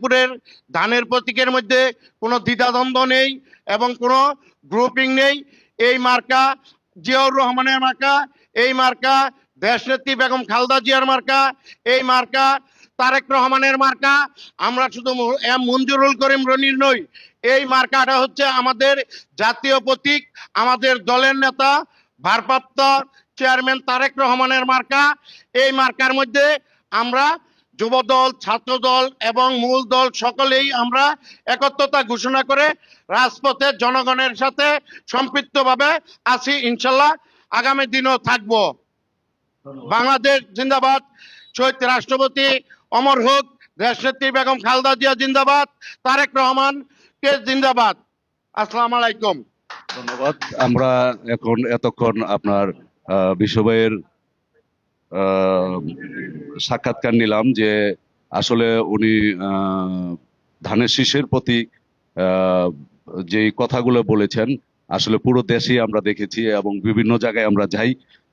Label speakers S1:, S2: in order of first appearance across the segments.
S1: গাজীপুরের ধানের প্রতীকের মধ্যে কোনো দ্বিধাদ্বন্দ্ব নেই এবং কোনো গ্রুপিং নেই। এই মার্কা জিয়াউর রহমানের মার্কা, এই মার্কা দেশনেত্রী বেগম খালেদা জিয়ার মার্কা, এই মার্কা তারেক রহমানের মার্কা। আমরা শুধু মঞ্জুরুল করিম রনির নই, এই মার্কাটা হচ্ছে আমাদের জাতীয় প্রতীক, আমাদের দলের নেতা ভারপ্রাপ্ত চেয়ারম্যান তারেক রহমানের মার্কা। এই মার্কার মধ্যে আমরা যুবদল, ছাত্রদল এবং মূল দল সকলেই আমরা একত্রতা ঘোষণা করে রাজপথে জনগণের সাথে সম্পৃক্তভাবে আছি, ইনশাল্লাহ আগামী দিনও থাকবো। বাংলাদেশ জিন্দাবাদ, শহীদ রাষ্ট্রপতি অমর হোক, দেশনেত্রী বেগম খালেদা জিয়া জিন্দাবাদ, তারেক রহমান কে জিন্দাবাদ। আসসালামু আলাইকুম।
S2: ধন্যবাদ। আমরা এতক্ষণ আপনার বিশ্বভাইয়ের সাক্ষাৎকার নিলাম যে আসলে উনি ধানের শীষের প্রতি যে কথাগুলো বলেছেন আসলে পুরো দেশেই আমরা দেখেছি এবং বিভিন্ন জায়গায় আমরা যাই,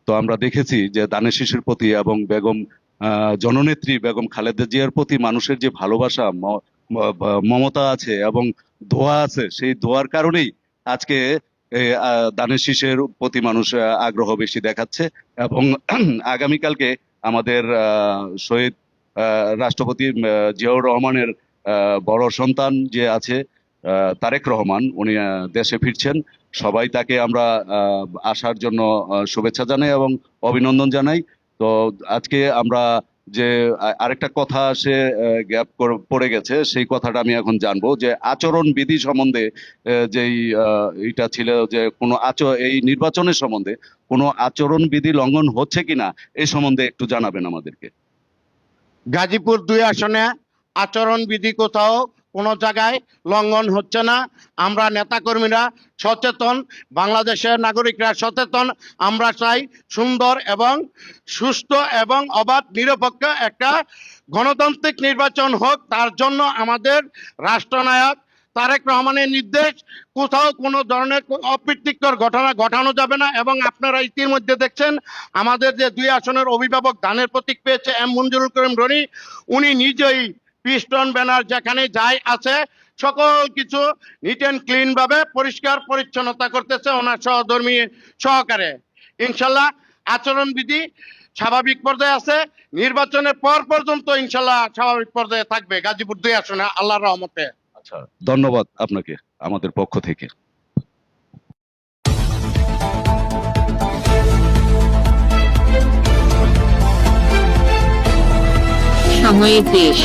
S2: তো আমরা দেখেছি যে ধানের শীষের প্রতি এবং বেগম জননেত্রী বেগম খালেদা জিয়ার প্রতি মানুষের যে ভালোবাসা, মমতা আছে এবং দোয়া আছে, সেই দোয়ার কারণেই আজকে ধানের শীষের প্রতি মানুষ আগ্রহ বেশি দেখাচ্ছে। এবং আগামীকালকে আমাদের শহীদ রাষ্ট্রপতি জিয়াউর রহমানের বড় সন্তান যে আছে তারেক রহমান, উনি দেশে ফিরছেন। সবাই তাকে আমরা আসার জন্য শুভেচ্ছা জানাই এবং অভিনন্দন জানাই। তো আজকে আমরা যে আরেকটা কথা সে গ্যাপ পড়ে গেছে, সেই কথাটা আমি এখন জানবো যে আচরণ বিধি সম্বন্ধে যেই এটা ছিল যে কোনো এই নির্বাচনের সম্বন্ধে কোনো আচরণ বিধি লঙ্ঘন হচ্ছে কিনা এই সম্বন্ধে একটু জানাবেন আমাদেরকে।
S1: গাজীপুর 2 আসনে আচরণ বিধি কোথাও কোনো জায়গায় লঙ্ঘন হচ্ছে না। আমরা নেতাকর্মীরা সচেতন, বাংলাদেশের নাগরিকরা সচেতন। আমরা চাই সুন্দর এবং সুষ্ঠু এবং অবাধ নিরপেক্ষ একটা গণতান্ত্রিক নির্বাচন হোক। তার জন্য আমাদের রাষ্ট্রনায়ক তারেক রহমানের নির্দেশ, কোথাও কোনো ধরনের অপ্রীতিকর ঘটনা ঘটানো যাবে না। এবং আপনারা ইতিমধ্যে দেখছেন আমাদের যে 2 আসনের অভিভাবক ধানের প্রতীক পেয়েছে এম মঞ্জুরুল করিম রনি, উনি নিজেই পিস্টন ব্যানার যেখানে যাই আছে সকল কিছু নিট অ্যান্ড ক্লিন ভাবে পরিষ্কার পরিচ্ছন্নতা করতেছে ওনার সহধর্মী সহকারে। ইনশাল্লাহ আচরণবিধি স্বাভাবিক পর্যায়ে আছে, নির্বাচনের পর পর্যন্ত ইনশাল্লাহ স্বাভাবিক পর্যায়ে থাকবে গাজীপুর 2 আসনে আল্লাহর রহমতে।
S2: আচ্ছা, ধন্যবাদ আপনাকে আমাদের পক্ষ থেকে।
S3: সময়ের দেশ।